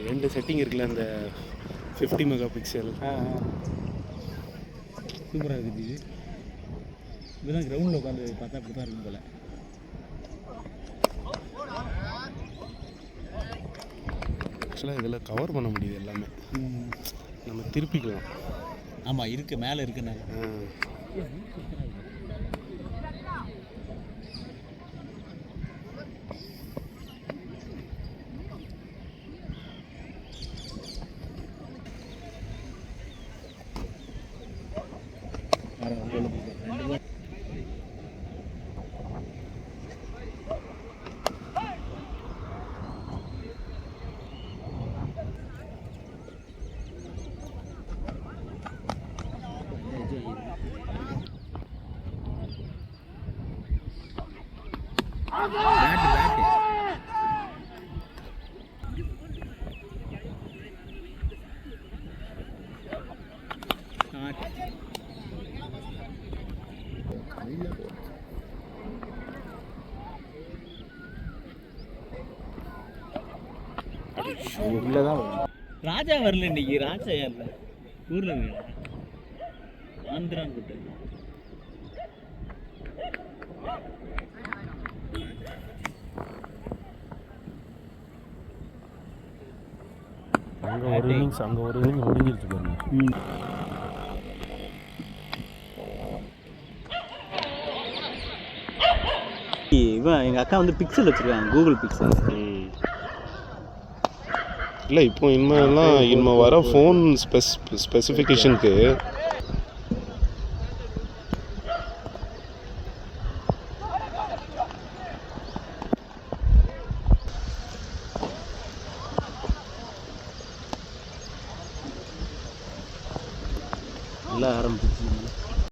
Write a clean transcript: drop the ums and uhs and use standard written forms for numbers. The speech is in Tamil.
2 செட்டிங் இருக்குல்ல, அந்த 50 மெகா பிக்சல். சூப்பராக இருக்குது இது. இதுதான் கிரவுண்டில் உட்காந்து பார்த்தா அப்படி தான் இருக்கும் போல். ஆக்சுவலாக இதில் கவர் பண்ண முடியுது எல்லாமே, நம்ம திருப்பிக்கலாம். ஆமாம், இருக்குது, மேலே இருக்குன்னால. ராஜா வரல இன்னைக்கு. ராஜா யார் ஊரில் இருக்கா? ஆந்திரான்னு கூட்டு. அங்கே ஒரு இன்னிங்ஸ் முடிஞ்சிருச்சு பாருங்க. இவன் எங்கள் அக்கா வந்து பிக்சல் வச்சுருக்காங்க, கூகுள் பிக்சல். இல்லை, இப்போ இனிமேல் வர ஃபோன் ஸ்பெசிஃபிகேஷனுக்கு நல்லா ஆரம்பிச்சிச்சு.